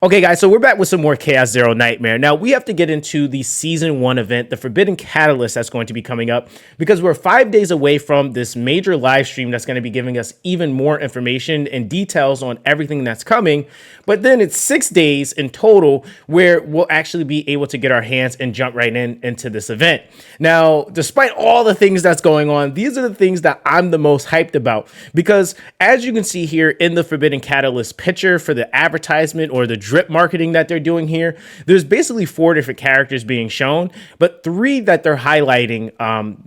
Okay, guys, so we're back with some more Chaos Zero Nightmare. Now, we have to get into the Season 1 event, the Forbidden Catalyst that's going to be coming up, because we're 5 days away from this major live stream that's going to be giving us even more information and details on everything that's coming. But then it's 6 days in total where we'll actually be able to get our hands and jump right into this event. Now, despite all the things that's going on, these are the things that I'm the most hyped about, because as you can see here in the Forbidden Catalyst picture for the advertisement or the drip marketing that they're doing here, there's basically 4 different characters being shown, but 3 that they're highlighting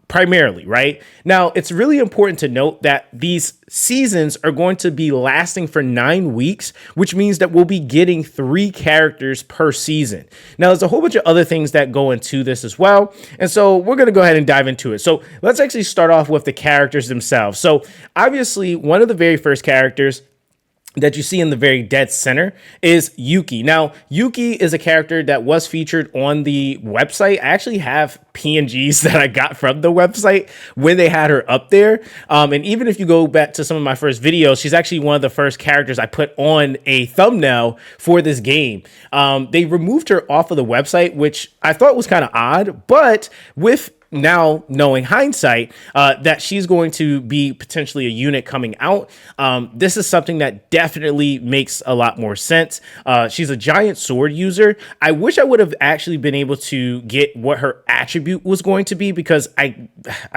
primarily, right? Now, it's really important to note that these seasons are going to be lasting for 9 weeks, which means that we'll be getting 3 characters per season. Now, there's a whole bunch of other things that go into this as well, and so we're going to go ahead and dive into it. So let's actually start off with the characters themselves. So obviously, one of the very first characters that you see in the very dead center is Yuki. Now, Yuki is a character that was featured on the website. I actually have PNGs that I got from the website when they had her up there. And even if you go back to some of my first videos, she's actually one of the first characters I put on a thumbnail for this game. They removed her off of the website, which I thought was kind of odd, but with now knowing hindsight, that she's going to be potentially a unit coming out. This is something that definitely makes a lot more sense. She's a giant sword user. I wish I would have actually been able to get what her attribute was going to be, because I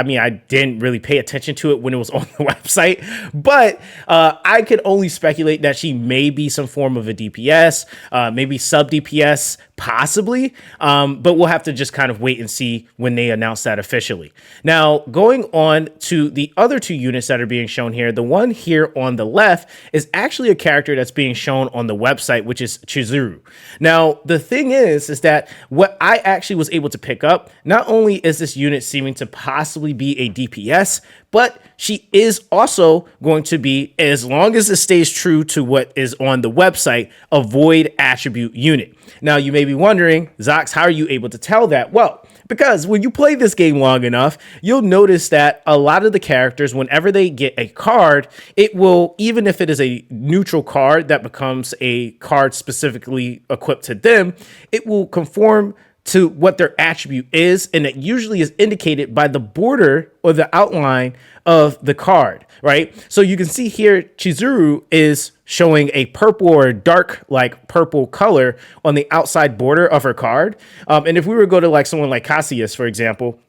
mean, I didn't really pay attention to it when it was on the website, but I could only speculate that she may be some form of a DPS, maybe sub DPS, possibly, but we'll have to just kind of wait and see when they announce that officially. Now, going on to the other 2 units that are being shown here, the one here on the left is actually a character that's being shown on the website, which is Chizuru. Now, the thing is that what I actually was able to pick up, not only is this unit seeming to possibly be a DPS, but she is also going to be, as long as it stays true to what is on the website, a void attribute unit. Now, you may be wondering, Zox, how are you able to tell that? Well, because when you play this game long enough, you'll notice that a lot of the characters, whenever they get a card, it will, even if it is a neutral card that becomes a card specifically equipped to them, it will conform to what their attribute is, and it usually is indicated by the border or the outline of the card, right? So you can see here, Chizuru is showing a purple or dark like purple color on the outside border of her card. And if we were to go to like someone like Cassius, for example,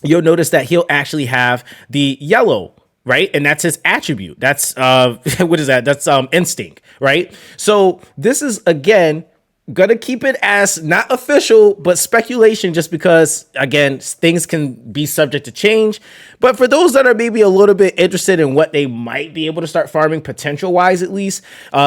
you'll notice that he'll actually have the yellow, right? And that's his attribute. That's what is that? That's instinct, right? So this is, again, gonna keep it as not official, but speculation, just because, again, things can be subject to change. But for those that are maybe a little bit interested in what they might be able to start farming, potential wise at least,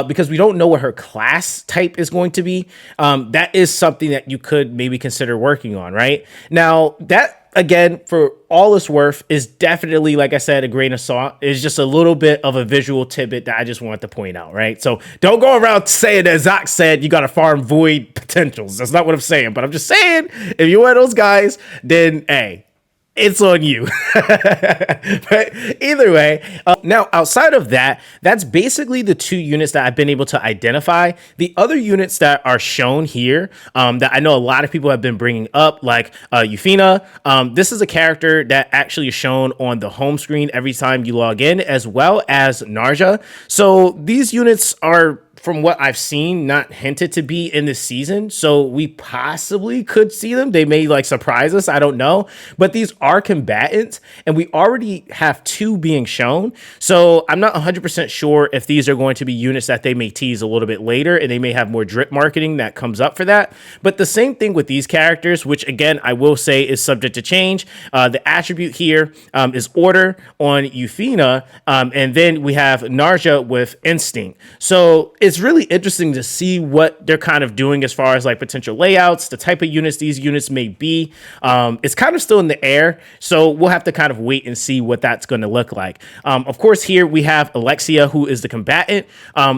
because we don't know what her class type is going to be, that is something that you could maybe consider working on, right? Now, that, again, for all it's worth, is definitely, like I said, a grain of salt. It's just a little bit of a visual tidbit that I just wanted to point out, right? So don't go around saying that Zox said you got to farm void potentials. That's not what I'm saying, but I'm just saying, if you're one of those guys, then hey, it's on you. But either way, now outside of that, that's basically the 2 units that I've been able to identify. The other units that are shown here, that I know a lot of people have been bringing up, like Euphina. This is a character that actually is shown on the home screen every time you log in, as well as Narja. So these units are, from what I've seen, not hinted to be in this season, so we possibly could see them. They may like surprise us, I don't know, but these are combatants, and we already have 2 being shown, so I'm not 100% sure if these are going to be units that they may tease a little bit later, and they may have more drip marketing that comes up for that. But the same thing with these characters, which again I will say is subject to change. The attribute here is order on Euphina, and then we have Narja with instinct. So it's really interesting to see what they're kind of doing as far as like potential layouts, the type of units these units may be. It's kind of still in the air, so we'll have to kind of wait and see what that's going to look like. Of course, here we have Alexia, who is the combatant.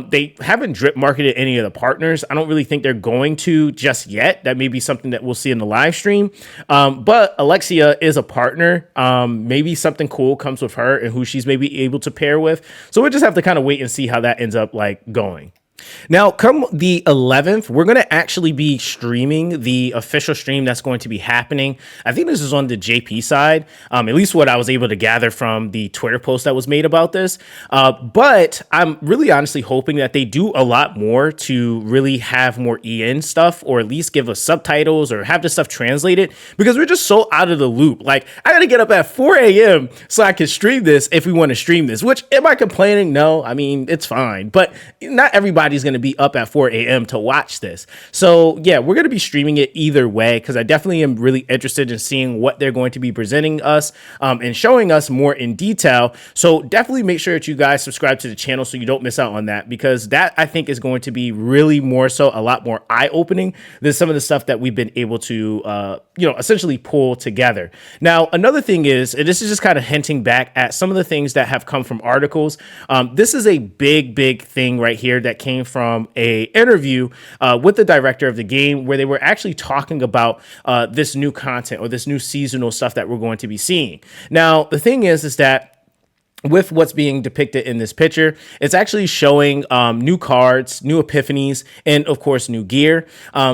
They haven't drip marketed any of the partners. I don't really think they're going to just yet. That may be something that we'll see in the live stream. But Alexia is a partner. Maybe something cool comes with her and who she's maybe able to pair with. So we'll just have to kind of wait and see how that ends up like going. Now, come the 11th, we're going to actually be streaming the official stream that's going to be happening. I think this is on the JP side, at least what I was able to gather from the Twitter post that was made about this. But I'm really honestly hoping that they do a lot more to really have more EN stuff, or at least give us subtitles or have this stuff translated, because we're just so out of the loop. Like, I got to get up at 4 a.m. so I can stream this if we want to stream this, which, am I complaining? No, I mean, it's fine. But not everybody's going to be up at 4 a.m. to watch this. So yeah, we're going to be streaming it either way, because I definitely am really interested in seeing what they're going to be presenting us and showing us more in detail. So definitely make sure that you guys subscribe to the channel so you don't miss out on that, because that, I think, is going to be really more so a lot more eye-opening than some of the stuff that we've been able to essentially pull together. Now, another thing is, and this is just kind of hinting back at some of the things that have come from articles. This is a big thing right here that came from a interview with the director of the game, where they were actually talking about this new content, or this new seasonal stuff that we're going to be seeing. Now, the thing is that with what's being depicted in this picture, it's actually showing new cards, new epiphanies, and of course, new gear.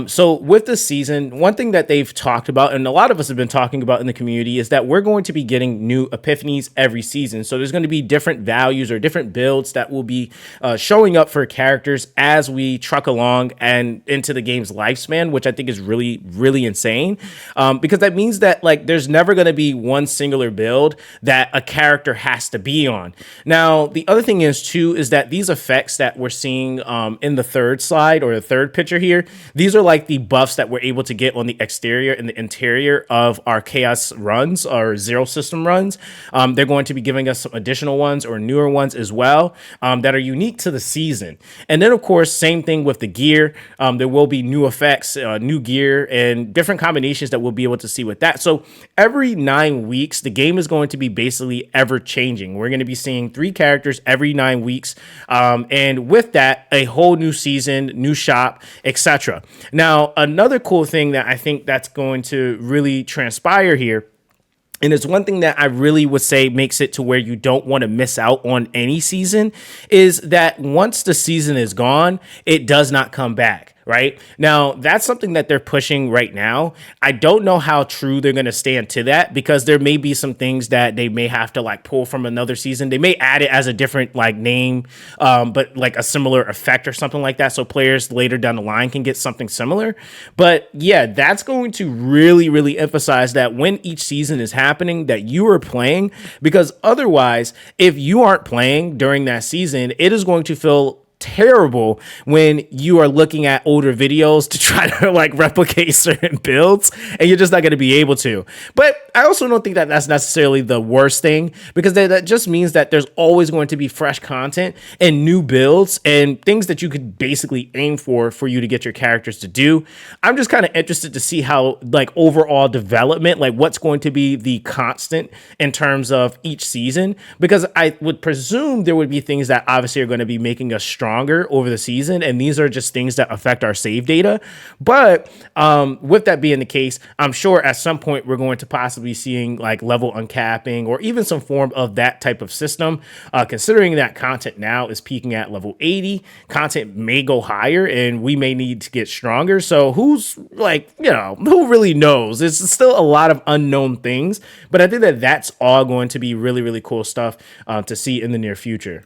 So with this season, one thing that they've talked about, and a lot of us have been talking about in the community, is that we're going to be getting new epiphanies every season. So there's going to be different values or different builds that will be showing up for characters as we truck along and into the game's lifespan, which I think is really insane. Because that means that, like, there's never going to be one singular build that a character has to be on. Now, the other thing is too, is that these effects that we're seeing in the third slide, or the third picture here, these are like the buffs that we're able to get on the exterior and the interior of our chaos runs, or zero system runs. They're going to be giving us some additional ones or newer ones as well that are unique to the season. And then of course, same thing with the gear. There will be new effects, new gear, and different combinations that we'll be able to see with that. So every 9 weeks, the game is going to be basically ever changing. We're going to be seeing 3 characters every 9 weeks. And with that, a whole new season, new shop, etc. Now, another cool thing that I think that's going to really transpire here, and it's one thing that I really would say makes it to where you don't want to miss out on any season, is that once the season is gone, it does not come back. Right now, that's something that they're pushing right now. I don't know how true they're going to stand to that, because there may be some things that they may have to like pull from another season. They may add it as a different like name, but like a similar effect or something like that, so players later down the line can get something similar. But yeah, that's going to really emphasize that when each season is happening, that you are playing, because otherwise, if you aren't playing during that season, it is going to feel terrible when you are looking at older videos to try to like replicate certain builds, and you're just not going to be able to. But I also don't think that that's necessarily the worst thing, because that just means that there's always going to be fresh content and new builds and things that you could basically aim for you to get your characters to do. I'm just kind of interested to see how like overall development, like what's going to be the constant in terms of each season, because I would presume there would be things that obviously are going to be making us stronger over the season, and these are just things that affect our save data. But with that being the case, I'm sure at some point we're going to possibly seeing like level uncapping, or even some form of that type of system, considering that content now is peaking at level 80. Content may go higher, and we may need to get stronger. So who's like, who really knows? It's still a lot of unknown things, but I think that that's all going to be really cool stuff to see in the near future.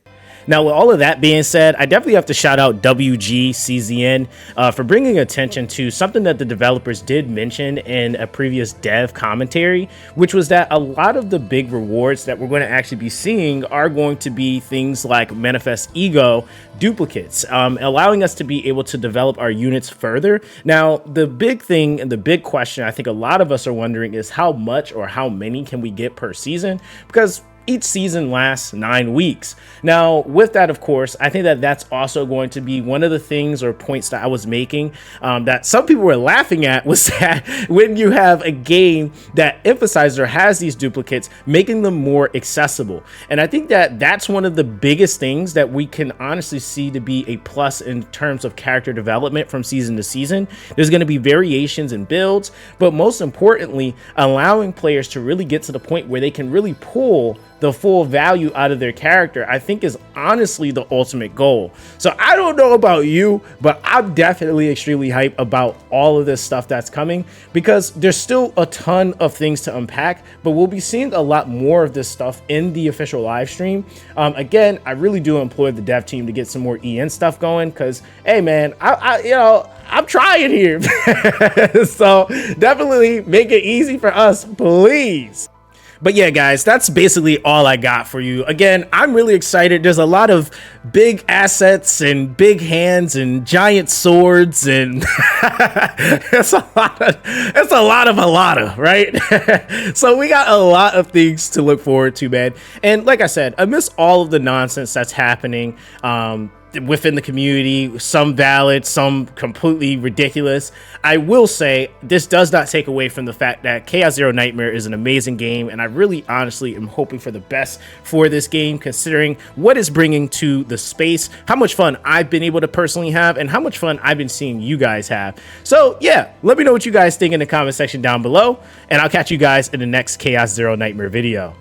Now, with all of that being said, I definitely have to shout out WGCZN for bringing attention to something that the developers did mention in a previous dev commentary, which was that a lot of the big rewards that we're going to actually be seeing are going to be things like Manifest Ego duplicates, allowing us to be able to develop our units further. Now, the big thing and the big question I think a lot of us are wondering is how much or how many can we get per season, because each season lasts 9 weeks. Now, with that, of course, I think that that's also going to be one of the things or points that I was making that some people were laughing at, was that when you have a game that emphasizes or has these duplicates, making them more accessible. And I think that that's one of the biggest things that we can honestly see to be a plus in terms of character development from season to season. There's going to be variations in builds, but most importantly, allowing players to really get to the point where they can really pull the full value out of their character, I think is honestly the ultimate goal. So I don't know about you, but I'm definitely extremely hyped about all of this stuff that's coming, because there's still a ton of things to unpack, but we'll be seeing a lot more of this stuff in the official live stream. Again, I really do implore the dev team to get some more EN stuff going, because hey man, I'm trying here. So definitely make it easy for us, please. But yeah, guys, that's basically all I got for you. Again, I'm really excited. There's a lot of big assets and big hands and giant swords, and it's a lot of, right? So we got a lot of things to look forward to, man. And like I said, amidst all of the nonsense that's happening, within the community, some valid, some completely ridiculous, I will say this does not take away from the fact that Chaos Zero Nightmare is an amazing game, and I really honestly am hoping for the best for this game, considering what it's bringing to the space, how much fun I've been able to personally have, and how much fun I've been seeing you guys have. So yeah, let me know what you guys think in the comment section down below, and I'll catch you guys in the next Chaos Zero Nightmare video.